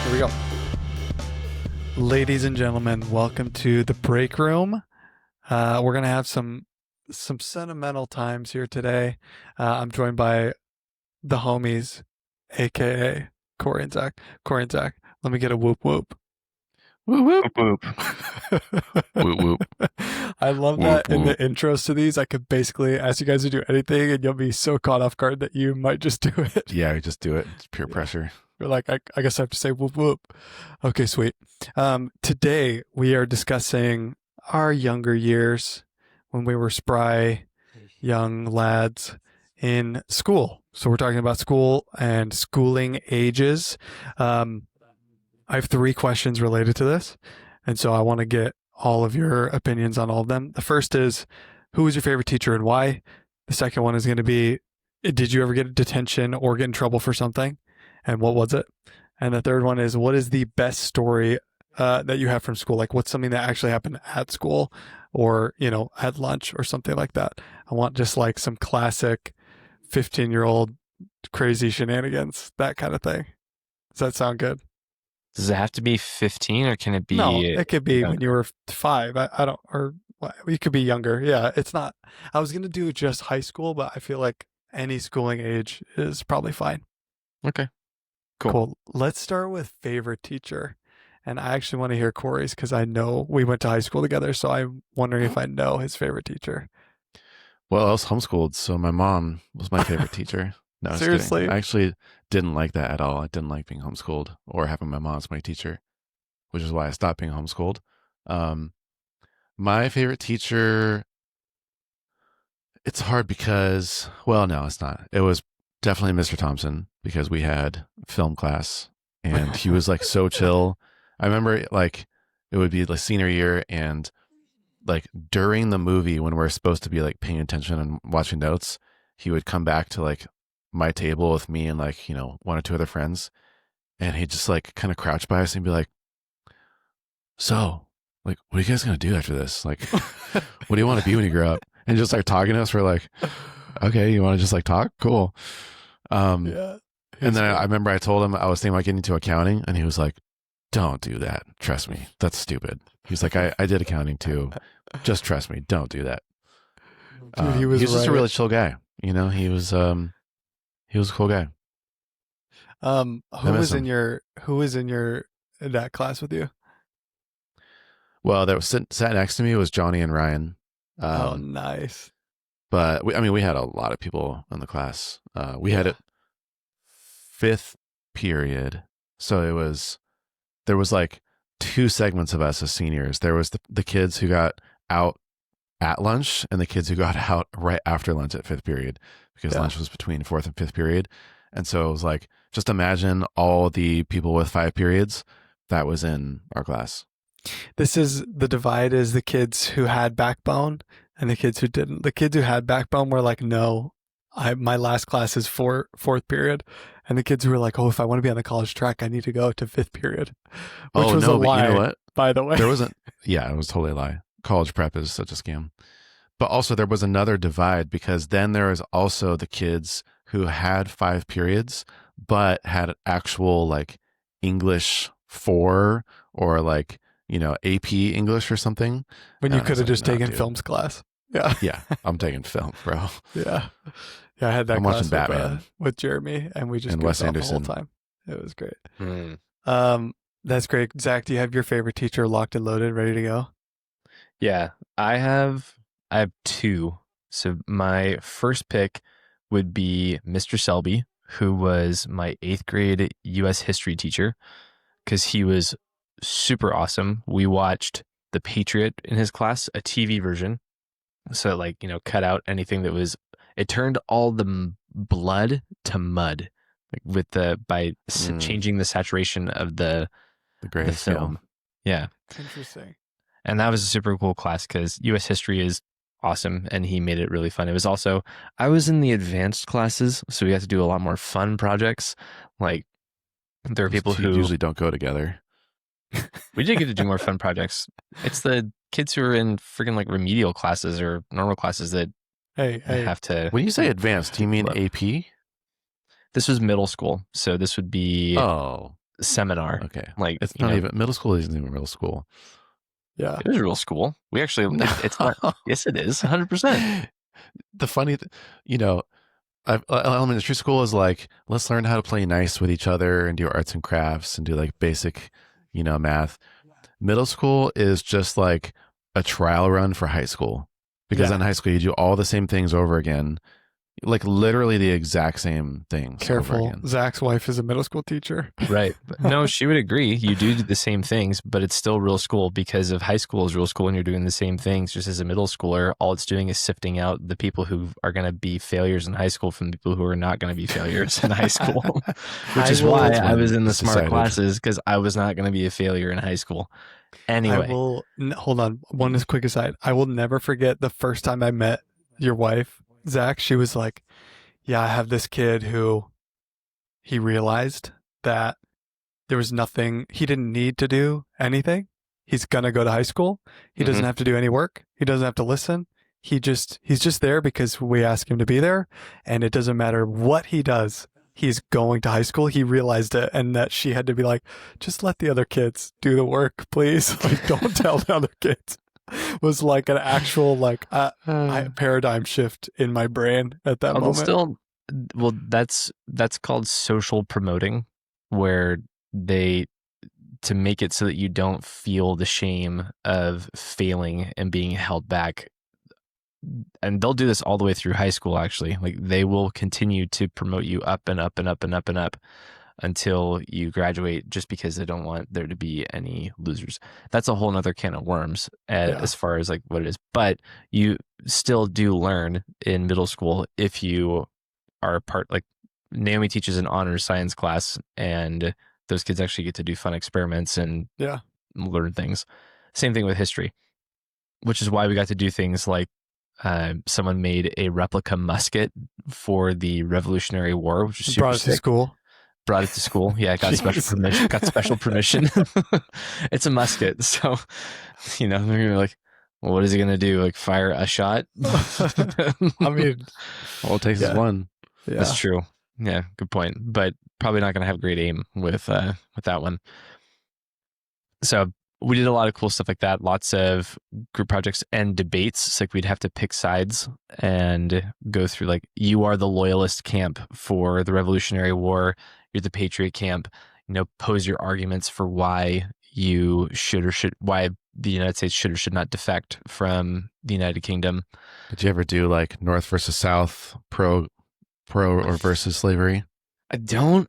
Here we go. Ladies and gentlemen, welcome to the Breakroom. We're going to have some sentimental times here today. I'm joined by the homies, aka Corey and Zach. Corey and Zach, let me get a whoop whoop. Whoop whoop. Whoop whoop. I love that in the intros to these. I could basically ask you guys to do anything and you'll be so caught off guard that you might just do it. Yeah, we just do it. It's pure pressure. You're like, I guess I have to say whoop whoop. Okay, sweet. Today we are discussing our younger years when we were spry young lads in school. So we're talking about school and schooling ages. I have 3 questions related to this. And so I want to get all of your opinions on all of them. The first is, who was your favorite teacher and why? The second one is going to be, did you ever get detention or get in trouble for something? And what was it? And the third one is, what is the best story that you have from school? Like, what's something that actually happened at school or, at lunch or something like that? I want just like some classic 15-year-old crazy shenanigans, that kind of thing. Does that sound good? Does it have to be 15 or can it be? No, it could be when you were 5. I don't, or you could be younger. Yeah, it's not. I was going to do just high school, but I feel like any schooling age is probably fine. Okay. Cool. Let's start with favorite teacher. And I actually want to hear Corey's because I know we went to high school together. So I'm wondering if I know his favorite teacher. Well, I was homeschooled, so my mom was my favorite teacher. No, seriously? I actually didn't like that at all. I didn't like being homeschooled or having my mom as my teacher, which is why I stopped being homeschooled. My favorite teacher, it's hard because, well, no, it's not. It was definitely Mr. Thompson because we had film class and he was like so chill. I remember like it would be the senior year and like during the movie when we're supposed to be like paying attention and watching notes, he would come back to like my table with me and like, 1 or 2 other friends. And he'd just like kind of crouch by us and be like, so like, what are you guys going to do after this? Like, what do you want to be when you grow up? And just like talking to us. We're like, okay, you want to just like talk? Cool. Yeah. And then I remember I told him I was thinking about getting into accounting and he was like, don't do that. Trust me. That's stupid. He's like, I did accounting too. Just trust me. Don't do that. Dude, he was just a really chill guy. He was a cool guy. Who was in that class with you? Well, that was sat next to me was Johnny and Ryan. Oh, nice. But we had a lot of people in the class. We had it 5th period. So there was like 2 segments of us as seniors. There was the kids who got out at lunch and the kids who got out right after lunch at 5th period because lunch was between 4th and 5th period. And so it was like, just imagine all the people with 5 periods that was in our class. This is the divide is the kids who had backbone and the kids who didn't. The kids who had backbone were like, no, my last class is 4th period. And the kids who were like, oh, if I want to be on the college track, I need to go to 5th period. Which was a lie, but you know what? By the way. There wasn't, yeah, it was totally a lie. College prep is such a scam. But also there was another divide because then there was also the kids who had 5 periods, but had actual like English 4 or like, AP English or something. When you could have just taken films class. Yeah. Yeah. I'm taking film, bro. Yeah. Yeah. I had that I'm class watching Batman with Jeremy and we just and Wes Anderson the whole time. It was great. That's great. Zach, do you have your favorite teacher locked and loaded, ready to go? Yeah, I have 2. So my first pick would be Mr. Selby, who was my 8th grade U.S. history teacher, because he was super awesome. We watched The Patriot in his class, a TV version. So like, cut out anything that was, it turned all the blood to mud with changing the saturation of the film. Yeah. Interesting. And that was a super cool class because U.S. history is awesome and he made it really fun. It was also, I was in the advanced classes, so we had to do a lot more fun projects. Like there are people who usually don't go together. We did get to do more fun projects. It's the kids who are in freaking like remedial classes or normal classes that have to. When you say advanced, do you mean AP? This was middle school. So this would be seminar. Okay. Like, It's you not know, even middle school. Isn't even middle school. Yeah. it is real school. We actually, it's not. Yes, it is 100%. The funny, you know, elementary school is like, let's learn how to play nice with each other and do arts and crafts and do like basic, you know, math. Middle school is just like a trial run for high school, because in high school you do all the same things over again, like literally the exact same things over Careful. again. Zach's wife is a middle school teacher. Right. But no, she would agree. You do the same things, but it's still real school, because if high school is real school and you're doing the same things just as a middle schooler, all it's doing is sifting out the people who are going to be failures in high school from the people who are not going to be failures in high school, which is why I was in the smart classes, because I was not going to be a failure in high school. Anyway. Hold on. One quick aside. I will never forget the first time I met your wife, Zach. She was like, yeah, I have this kid who he realized that there was nothing, he didn't need to do anything. He's going to go to high school. He doesn't have to do any work. He doesn't have to listen. He's just there because we ask him to be there. And it doesn't matter what he does. He's going to high school. He realized it, and that she had to be like, just let the other kids do the work, please. Like, don't tell the other kids. Was like an actual paradigm shift in my brain at that moment. That's called social promoting, where to make it so that you don't feel the shame of failing and being held back. And they'll do this all the way through high school, actually. Like, they will continue to promote you up and up and up and up and up until you graduate, just because they don't want there to be any losers. That's a whole nother can of worms as far as like what it is. But you still do learn in middle school if you are like Naomi teaches an honors science class, and those kids actually get to do fun experiments and learn things. Same thing with history, which is why we got to do things like someone made a replica musket for the Revolutionary War, which is super brought it sick. to school. Brought it to school. Yeah, got special permission. Got special permission. It's a musket, so they're gonna be like, well, what is he gonna do? Like, fire a shot? I mean, all it takes is one. Yeah. That's true. Yeah, good point. But probably not gonna have great aim with that one. So we did a lot of cool stuff like that. Lots of group projects and debates. It's like we'd have to pick sides and go through, like, you are the loyalist camp for the Revolutionary War. You're the patriot camp. Pose your arguments for why you why the United States should or should not defect from the United Kingdom. Did you ever do like North versus South, pro or versus slavery? I don't.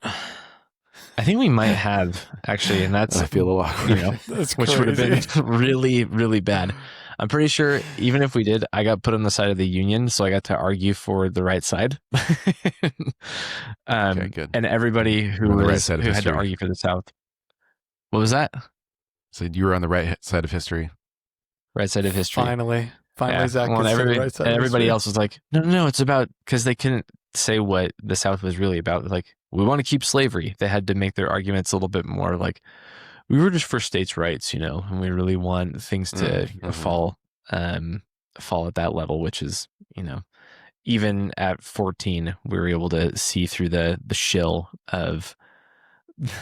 I think we might have, actually, and that's, I feel a little awkward. which would have been really, really bad. I'm pretty sure even if we did, I got put on the side of the Union, so I got to argue for the right side. Okay, good. And everybody who had to argue for the South. What was that? So you were on the right side of history. Right side of history. Finally, yeah. Zach. Well, and everybody else was like, no, it's about, because they couldn't say what the South was really about. Like, we want to keep slavery. They had to make their arguments a little bit more like, we were just for states' rights, and we really want things to fall at that level, which is, even at 14, we were able to see through the shill of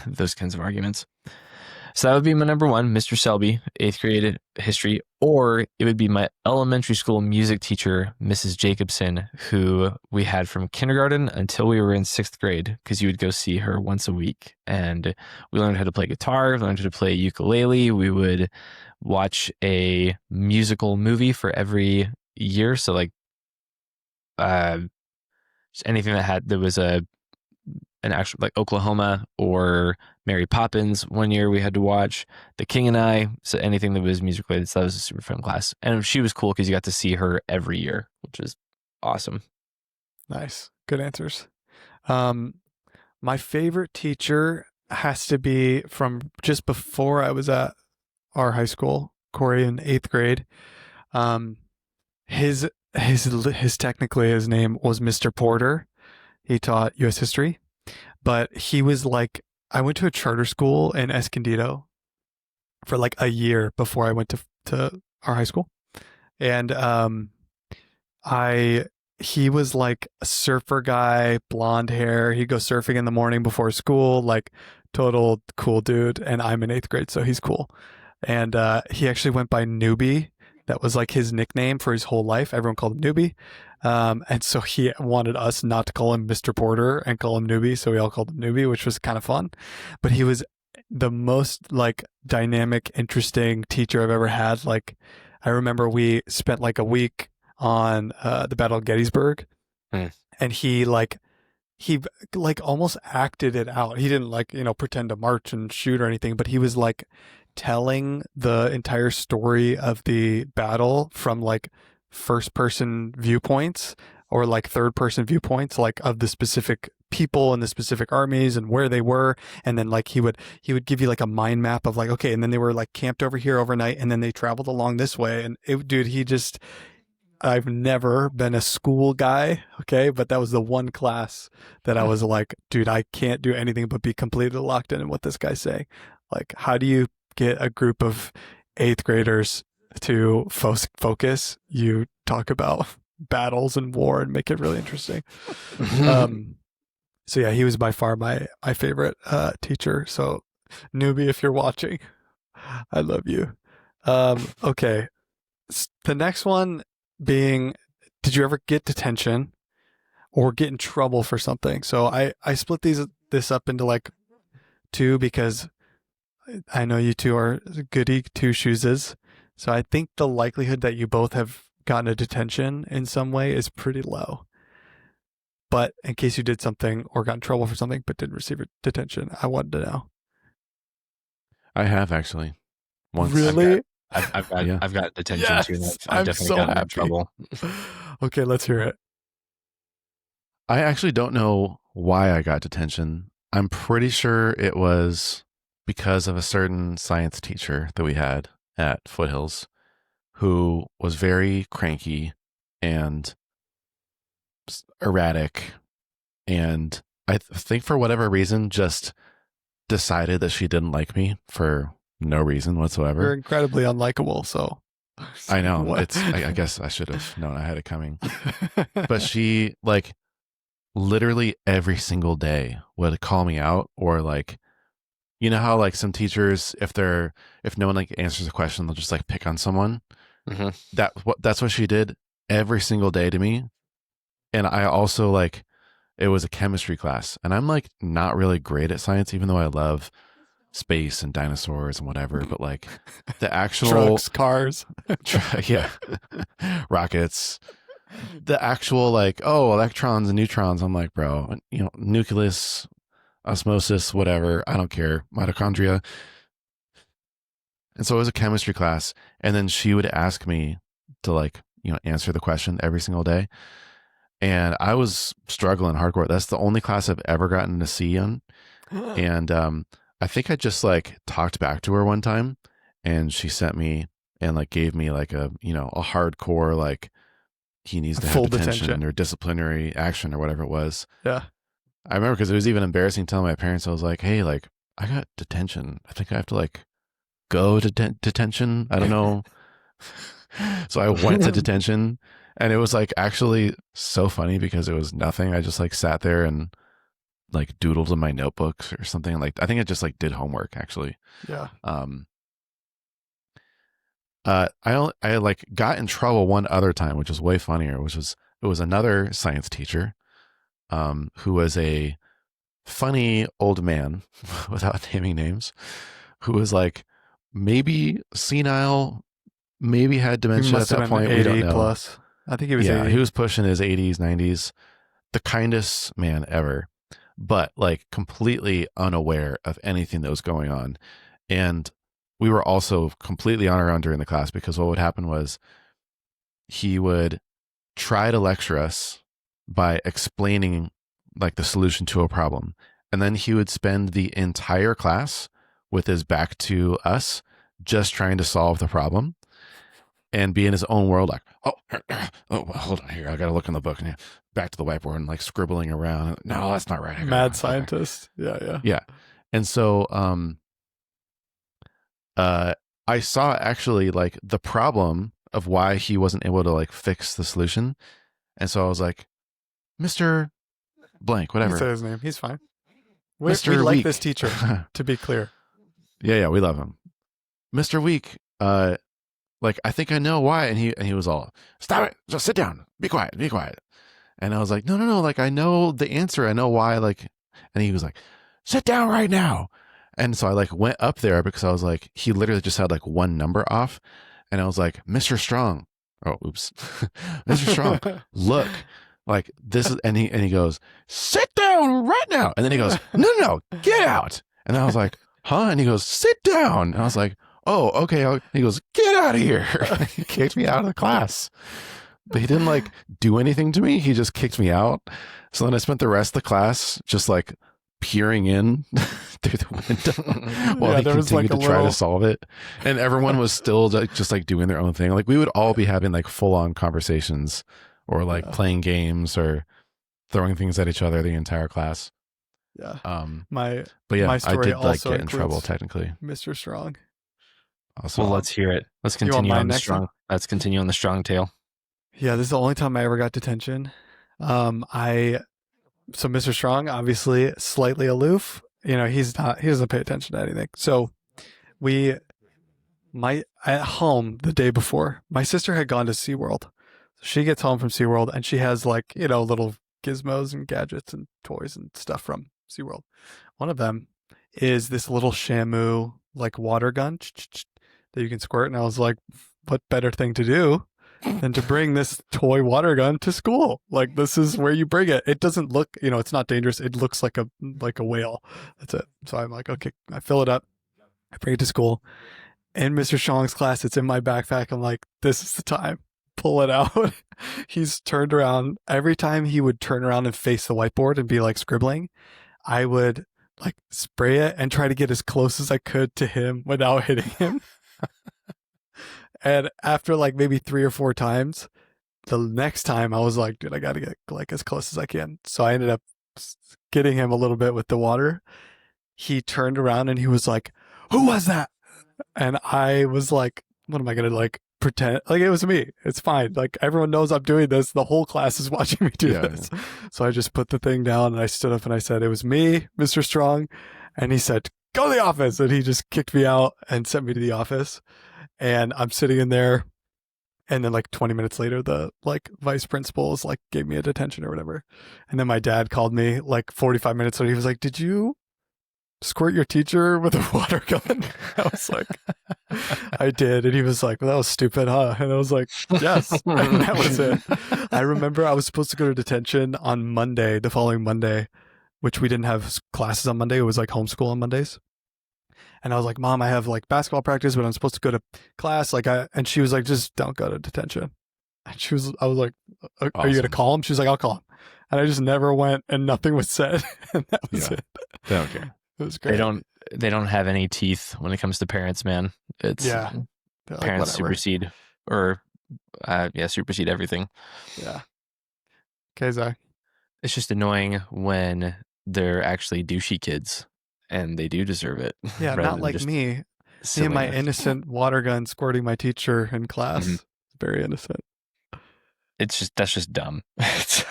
those kinds of arguments. So that would be my number one, Mr. Selby, 8th grade history, or it would be my elementary school music teacher, Mrs. Jacobson, who we had from kindergarten until we were in 6th grade, because you would go see her once a week. And we learned how to play guitar, learned how to play ukulele. We would watch a musical movie for every year. So like just anything there was an actual, like Oklahoma or Mary Poppins. One year we had to watch The King and I. So anything that was music related. So that was a super fun class. And she was cool because you got to see her every year, which was awesome. Nice. Good answers. My favorite teacher has to be from just before I was at our high school, Corey, in 8th grade. His technically his name was Mr. Porter. He taught U.S. history, but he was like, I went to a charter school in Escondido for like a year before I went to our high school. And he was like a surfer guy, blonde hair. He'd go surfing in the morning before school, like total cool dude, and I'm in 8th grade, so he's cool. And he actually went by Newbie. That was like his nickname for his whole life. Everyone called him Newbie. And so he wanted us not to call him Mr. Porter and call him Newbie, so we all called him Newbie, which was kind of fun. But he was the most like dynamic, interesting teacher I've ever had. Like, I remember we spent like a week on the Battle of Gettysburg, and he almost acted it out. He didn't like, pretend to march and shoot or anything, but he was like telling the entire story of the battle from like first person viewpoints or like third person viewpoints, like of the specific people and the specific armies and where they were. And then like he would give you like a mind map of like, okay, and then they were like camped over here overnight, and then they traveled along this way. And I've never been a school guy, okay, but that was the one class that I was like, dude, I can't do anything but be completely locked in what this guy's saying. Like, how do you get a group of 8th graders to focus? You talk about battles and war and make it really interesting. So yeah, he was by far my favorite teacher. So Newbie, if you're watching, I love you. Okay, the next one being, did you ever get detention or get in trouble for something? So I split this up into like two, because I know you two are goody two shoeses. So I think the likelihood that you both have gotten a detention in some way is pretty low. But in case you did something or got in trouble for something but didn't receive a detention, I wanted to know. I have actually. Once. Really? I've got detention Yes, too. And I'm I've definitely so gotten in happy. trouble. Okay, let's hear it. I actually don't know why I got detention. I'm pretty sure it was because of a certain science teacher that we had at Foothills who was very cranky and erratic. And I think for whatever reason, just decided that she didn't like me for no reason whatsoever. You're incredibly unlikable, so. I know. What? I guess I should have known I had it coming. But she, like, literally every single day would call me out, or like, you know how like some teachers, if no one like answers a question, they'll just like pick on someone. Mm-hmm. That's what she did every single day to me. And I also like, it was a chemistry class, and I'm like not really great at science, even though I love space and dinosaurs and whatever. But like the actual Trucks, cars. yeah, rockets, the actual like, oh, electrons and neutrons. I'm like, bro, nucleus, osmosis, whatever. I don't care. Mitochondria. And so it was a chemistry class. And then she would ask me to like, answer the question every single day. And I was struggling hardcore. That's the only class I've ever gotten a C on. And I think I just like talked back to her one time, and she sent me and like gave me like a hardcore, like, he needs to have Full detention or disciplinary action or whatever it was. Yeah. I remember because it was even embarrassing telling my parents. I was like, hey, like, I got detention. I think I have to like go to detention. I don't know. So I went to detention, and it was like actually so funny because it was nothing. I just like sat there and like doodled in my notebooks or something. Like, I think I just like did homework actually. Yeah. I like got in trouble one other time, which was way funnier, it was another science teacher, who was a funny old man without naming names, who was like maybe senile, maybe had He dementia at must have that been point. 80 We don't know. plus. I think he was 80. He was pushing his 80s, 90s, the kindest man ever, but like completely unaware of anything that was going on. And we were also completely on our own during the class, because what would happen was he would try to lecture us by explaining like the solution to a problem. And then he would spend the entire class with his back to us, just trying to solve the problem and be in his own world. Like, well, hold on here. I got to look in the book, and back to the whiteboard and like scribbling around. No, that's not right. Mad scientist. Okay. Yeah. And so, I saw actually like the problem of why he wasn't able to like fix the solution. And so I was like, Mr. Blank, You can whatever. say his name. He's fine. We Mr. like Week. this teacher, to be clear. Yeah, we love him. Mr. Week, like, I think I know why. And he was all, stop it, just sit down, be quiet. And I was like, no, like, I know the answer, I know why, like, and he was like, sit down right now. And so I like went up there because I was like, he literally just had like one number off. And I was like, Mr. Strong. Oh, oops. Mr. Strong, look, like this is, and he goes, sit down right now. And then he goes, no, get out. And I was like, huh? And he goes, sit down. And I was like, oh, okay. He goes, get out of here. He kicked me out of the class. But he didn't like do anything to me. He just kicked me out. So then I spent the rest of the class just like peering in through the window while he continued to try to solve it. And everyone was still just like doing their own thing. Like we would all be having like full on conversations or like playing games or throwing things at each other the entire class. Yeah. But yeah, my I story did like also get in trouble includes technically. Mr. Strong. Well, let's hear it. Let's continue on the strong. One? Let's continue on the strong tale. Yeah, this is the only time I ever got detention. So Mr. Strong, obviously slightly aloof. You know, he doesn't pay attention to anything. So at home the day before, my sister had gone to SeaWorld. She gets home from SeaWorld and she has like, you know, little gizmos and gadgets and toys and stuff from SeaWorld. One of them is this little Shamu like water gun that you can squirt. And I was like, what better thing to do than to bring this toy water gun to school? Like, this is where you bring it. It doesn't look, you know, it's not dangerous. It looks like a whale. That's it. So I'm like, okay, I fill it up. I bring it to school. In Mr. Strong's class, it's in my backpack. I'm like, this is the time. Pull it out. He's turned around. Every time he would turn around and face the whiteboard and be like scribbling, I would like spray it and try to get as close as I could to him without hitting him. And after like maybe 3 or 4 times, the next time I was like, dude, I got to get like as close as I can. So I ended up getting him a little bit with the water. He turned around and he was like, who was that? And I was like, what am I going to like pretend? Like, it was me. It's fine. Like, everyone knows I'm doing this. The whole class is watching me do this. Yeah. So I just put the thing down and I stood up and I said, it was me, Mr. Strong. And he said, go to the office. And he just kicked me out and sent me to the office. And I'm sitting in there. And then like 20 minutes later, the like vice principals like gave me a detention or whatever. And then my dad called me like 45 minutes later. He was like, did you squirt your teacher with a water gun? I was like, I did. And he was like, well, that was stupid, huh? And I was like, yes. And that was it. I remember I was supposed to go to detention on Monday, the following Monday, which we didn't have classes on Monday. It was like homeschool on Mondays. And I was like, Mom, I have like basketball practice, but I'm supposed to go to class. And she was like, just don't go to detention. And I was like, are you going to call him? She was like, I'll call him. And I just never went and nothing was said. And that was it. They don't care. It was great. They don't have any teeth when it comes to parents, man. It's parents supersede supersede everything. Yeah. Okay, Zach. It's just annoying when they're actually douchey kids. And they do deserve it. Yeah, not like me. Me and my innocent water gun squirting my teacher in class. Mm-hmm. Very innocent. That's just dumb. That's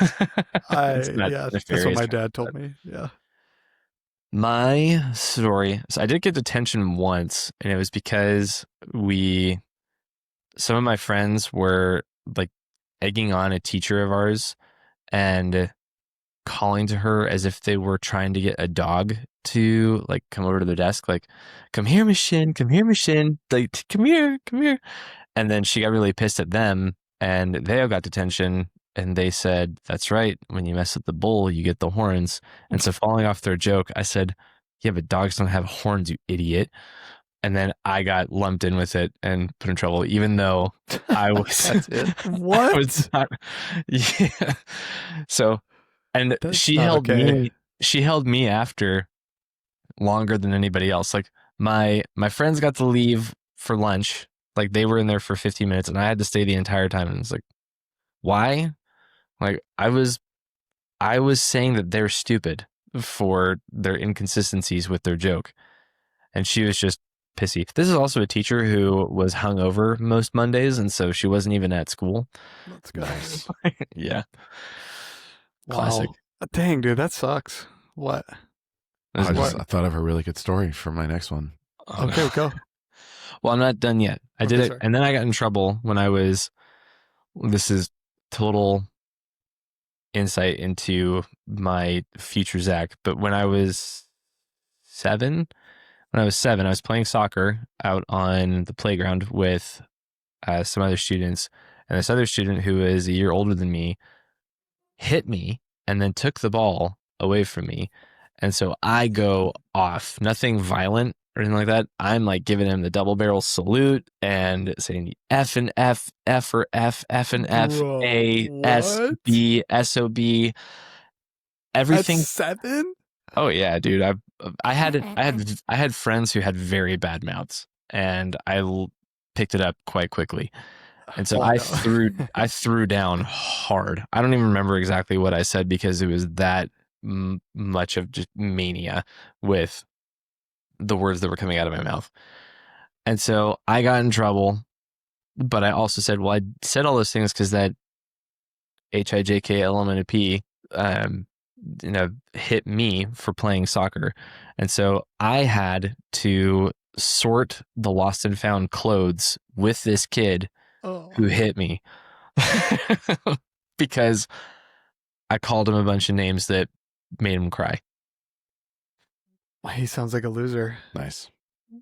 what my dad told me. Yeah. My story. So I did get detention once, and it was because some of my friends were like egging on a teacher of ours and calling to her as if they were trying to get a dog to like come over to their desk, like, come here, Miss Shin, like, come here. And then she got really pissed at them and they all got detention. And they said, that's right, when you mess with the bull, you get the horns. And so following off their joke, I said, yeah, but dogs don't have horns, you idiot. And then I got lumped in with it and put in trouble, even though I was what? I was not, yeah. So and she held me after longer than anybody else. Like my friends got to leave for lunch. Like they were in there for 15 minutes and I had to stay the entire time. And it's like, why? Like I was saying that they're stupid for their inconsistencies with their joke. And she was just pissy. This is also a teacher who was hungover most Mondays. And so she wasn't even at school. That's nice. Yeah. Wow. Classic. Dang, dude, that sucks. What? I What? thought of a really good story for my next one. Oh, Okay, go. Well, I'm not done yet. I did Okay, it, sorry. and then I got in trouble when I was. This is total insight into my future Zach. But when I was 7, I was playing soccer out on the playground with some other students, and this other student who is a year older than me hit me and then took the ball away from me. And so I go off, nothing violent or anything like that. I'm like giving him the double barrel salute and saying F and F, F for F, F and F, Bro, A, S, what? B, SOB, everything. At 7? Oh yeah, dude. I had friends who had very bad mouths, and picked it up quite quickly. And so Oh, I no. threw down hard. I don't even remember exactly what I said because it was that much of just mania with the words that were coming out of my mouth. And so I got in trouble, but I also said, well, I said all those things because that HIJK hit me for playing soccer. And so I had to sort the lost and found clothes with this kid Oh. who hit me because I called him a bunch of names that made him cry. He sounds like a loser. Nice.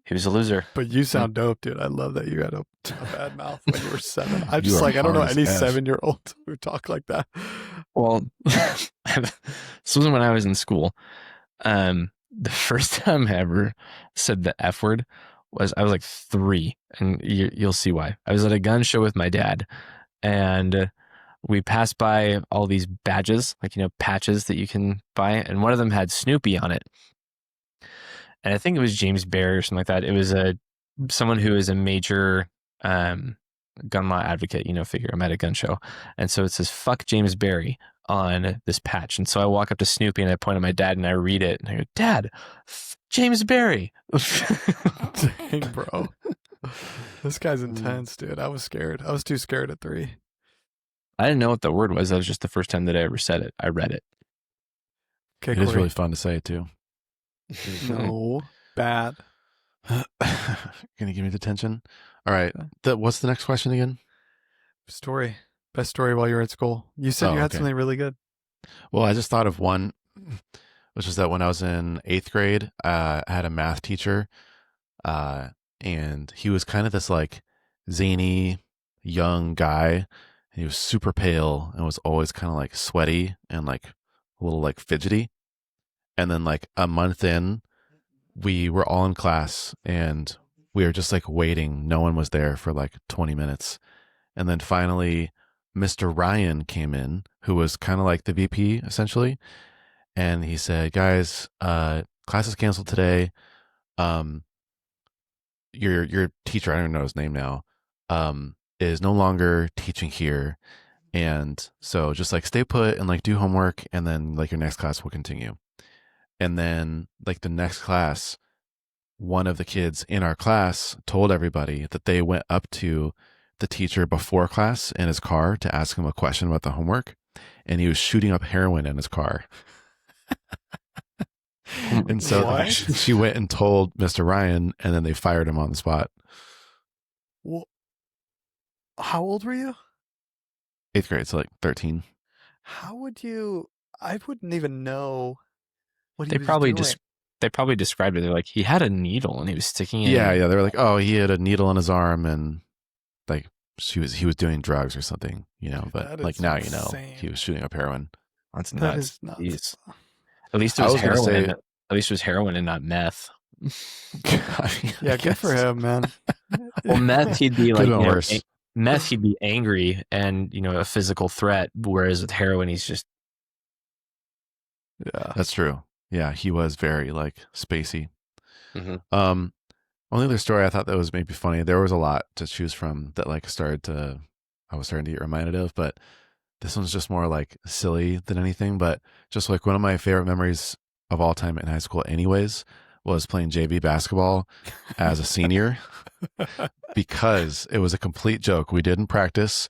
He was a loser. But you sound dope, dude. I love that you had a bad mouth when you were 7. I'm You just are like, I don't know hard as any F. 7-year-old who talk like that. Well, this was when I was in school. The first time I ever said the F word I was like 3, and you'll see why. I was at a gun show with my dad, and we passed by all these badges, like, patches that you can buy, and one of them had Snoopy on it. And I think it was James Barry or something like that. It was someone who is a major gun law advocate, figure. I'm at a gun show. And so it says, "Fuck James Barry" on this patch. And so I walk up to Snoopy and I point at my dad and I read it. And I go, "Dad, James Barry." Dang, bro. This guy's intense, dude. I was scared. I was too scared at 3. I didn't know what the word was. That was just the first time that I ever said it. I read it. Okay, It is really fun to say it too. No. Bad. Can you give me the tension? All right. What's the next question again? Story. Best story while you were at school. You said you had okay. something really good. Well, I just thought of one, which is that when I was in 8th grade, I had a math teacher, and he was kind of this like zany young guy. He was super pale and was always kind of like sweaty and like a little like fidgety. And then like a month in, we were all in class and we were just like waiting. No one was there for like 20 minutes. And then finally, Mr. Ryan came in, who was kind of like the VP essentially. And he said, "Guys, class is canceled today. Your teacher, I don't even know his name now, is no longer teaching here. And so just like stay put and like do homework. And then like your next class will continue." And then like the next class, one of the kids in our class told everybody that they went up to the teacher before class in his car to ask him a question about the homework. And he was shooting up heroin in his car. And so What? she went and told Mr. Ryan, and then they fired him on the spot. Well, how old were you? 8th grade, so like 13. How would you? I wouldn't even know what he They was probably doing. they probably described it. They're like, he had a needle and he was sticking it. Yeah. They were like, "Oh, he had a needle in his arm," and like he was doing drugs or something, But That like is now insane. he was shooting up heroin. That's That nuts. is nuts. Jeez. At least it I was, was gonna heroin. say- At least it was heroin and not meth. Yeah, good for him, man. Well, meth, he'd be like, Could've been worse. meth, he'd be angry and, a physical threat. Whereas with heroin, he's just, Yeah. That's true. Yeah, he was very like spacey. Mhm. Only other story I thought that was maybe funny. There was a lot to choose from that like I was starting to get reminded of, but this one's just more like silly than anything. But just like one of my favorite memories of all time in high school, anyways, was playing JV basketball as a senior because it was a complete joke. We didn't practice.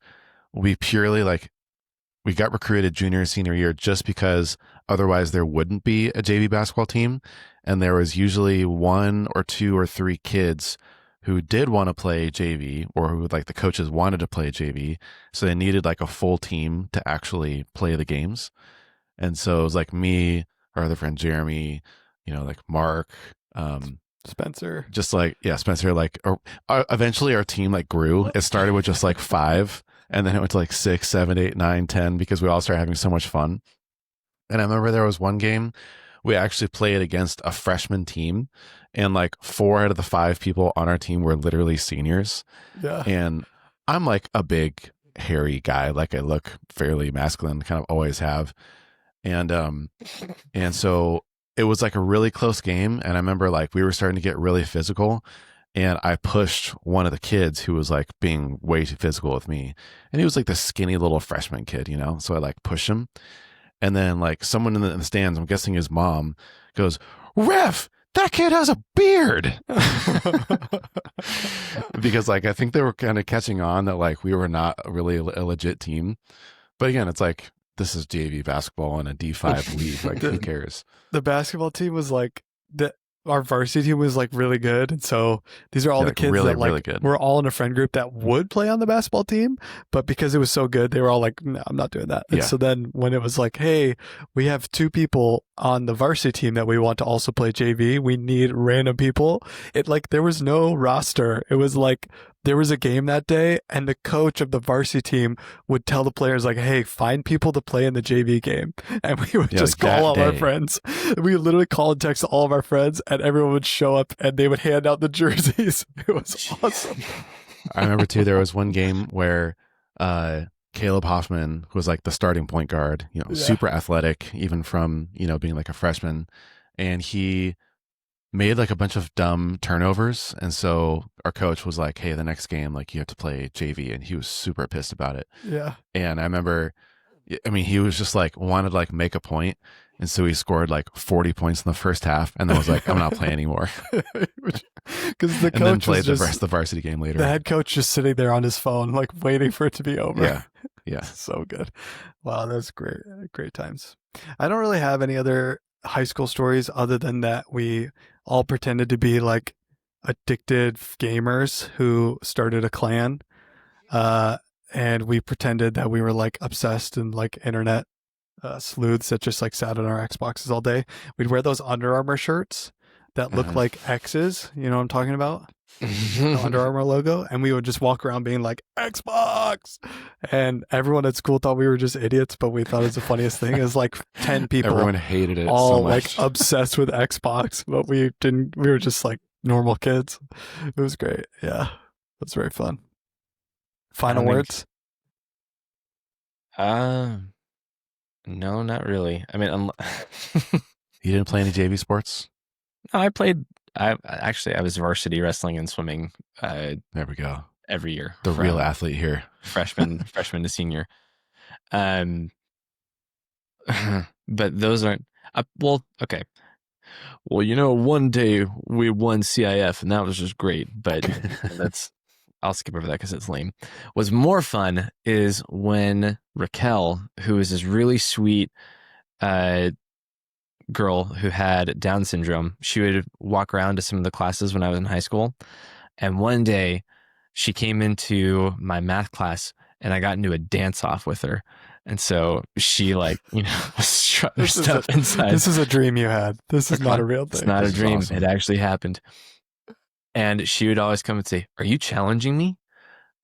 We purely like we got recruited junior and senior year just because otherwise there wouldn't be a JV basketball team. And there was usually 1 or 2 or 3 kids who did want to play JV, or who like the coaches wanted to play JV. So they needed like a full team to actually play the games. And so it was like me, our other friend Jeremy, like Mark, Spencer. just like, yeah, Spencer, like eventually our team like grew. It started with just like 5, and then it went to like 6, 7, 8, 9, 10, because we all started having so much fun. And I remember there was one game we actually played against a freshman team, and like 4 out of the 5 people on our team were literally seniors. Yeah. And I'm like a big hairy guy. Like I look fairly masculine, kind of always have. And so it was like a really close game. And I remember like we were starting to get really physical, and I pushed one of the kids who was like being way too physical with me. And he was like the skinny little freshman kid, So I like pushed him. And then like someone in the stands, I'm guessing his mom, goes, "Ref, that kid has a beard." Because like I think they were kind of catching on that like we were not really a legit team. But again, it's like, this is JV basketball in a D5 league. Like, who cares? The basketball team was like our varsity team was like really good, and so these are all the like, kids really, that like really good. were all in a friend group that would play on the basketball team, but because it was so good, they were all like, "No, I'm not doing that." And Yeah. so then when it was like, "Hey, we have 2 people on the varsity team that we want to also play JV. We need random people." It like there was no roster. It was like there was a game that day, and the coach of the varsity team would tell the players like, "Hey, find people to play in the JV game," and we would just like call all that our day. friends. We would literally call and text all of our friends, and everyone would show up, and they would hand out the jerseys. It was awesome. I remember too, there was one game where Caleb Hoffman, who was like the starting point guard, Yeah. super athletic, even from, being like a freshman. And he made like a bunch of dumb turnovers. And so our coach was like, "Hey, the next game, like you have to play JV." And he was super pissed about it. Yeah. And I remember, he was just like, wanted to like make a point. And so he scored like 40 points in the first half, and then was like, "I'm not playing anymore." Because the And then coach played was the just rest of the varsity game later. the head coach just sitting there on his phone, like waiting for it to be over. Yeah. Yeah. So good. Wow, that's great. Great times. I don't really have any other high school stories other than that we all pretended to be like addicted gamers who started a clan. And we pretended that we were like obsessed and like internet sleuths that just like sat on our Xboxes all day. We'd wear those Under Armour shirts that look like X's. You know what I'm talking about? The Under Armour logo. And we would just walk around being like, "Xbox." And everyone at school thought we were just idiots, but we thought it was the funniest thing. It was like 10 people Everyone hated it all so like much. obsessed with Xbox, but we were just like normal kids. It was great. Yeah. It was very fun. Final words? No, not really. I mean, You didn't play any JV sports? no, I was varsity wrestling and swimming There we go. every year. The from real athlete here. freshman to senior. But those aren't well, okay. Well, one day we won CIF and that was just great, but I'll skip over that because it's lame. What's more fun is when Raquel, who is this really sweet girl who had Down syndrome, she would walk around to some of the classes when I was in high school. And one day she came into my math class and I got into a dance off with her. And so she was strutting her stuff inside. This is a dream you had. This is not a real thing. It's not a This is dream. awesome. It actually happened. And she would always come and say, "Are you challenging me?"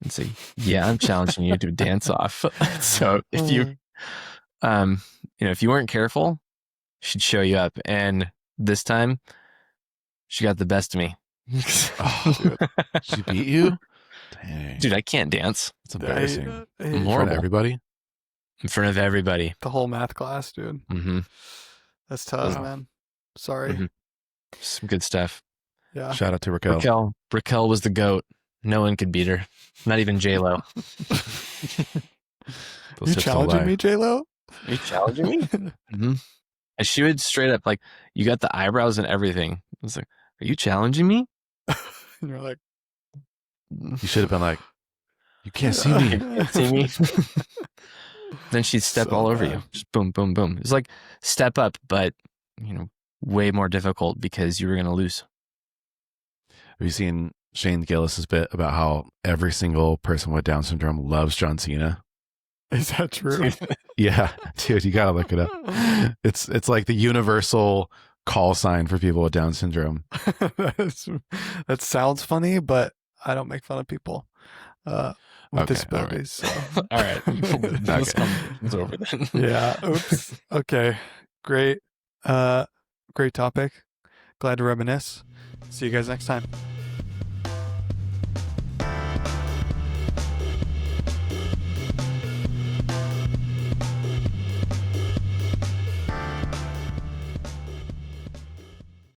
And say, "Yeah, I'm challenging you to a dance off." So if you, if you weren't careful, she'd show you up. And this time, she got the best of me. Dude. She beat you? Dang. Dude, I can't dance It's embarrassing. I'm In front horrible. of everybody? in front of everybody. The whole math class, dude. Mm-hmm. That's tough, Wow. man. Sorry. Mhm. Some good stuff. Yeah. Shout out to Raquel. Raquel was the GOAT. No one could beat her. Not even J-Lo. Those You hips don't challenging lie. me, J-Lo? Are you challenging me? Mm-hmm. And she would straight up you got the eyebrows and everything. I was like, "Are you challenging me?" And you're like, You should have been like, "You can't see me." You can't see me. Then she'd step So all over bad. you. Just boom, boom, boom. It's like Step Up, but way more difficult because you were going to lose. Have you seen Shane Gillis's bit about how every single person with Down syndrome loves John Cena? Is that true? Yeah, dude, you gotta look it up. It's like the universal call sign for people with Down syndrome. That sounds funny, but I don't make fun of people with Okay, disabilities. So. All right. This conversation's over then. Yeah. Oops. Okay. Great. Great topic. Glad to reminisce. See you guys next time.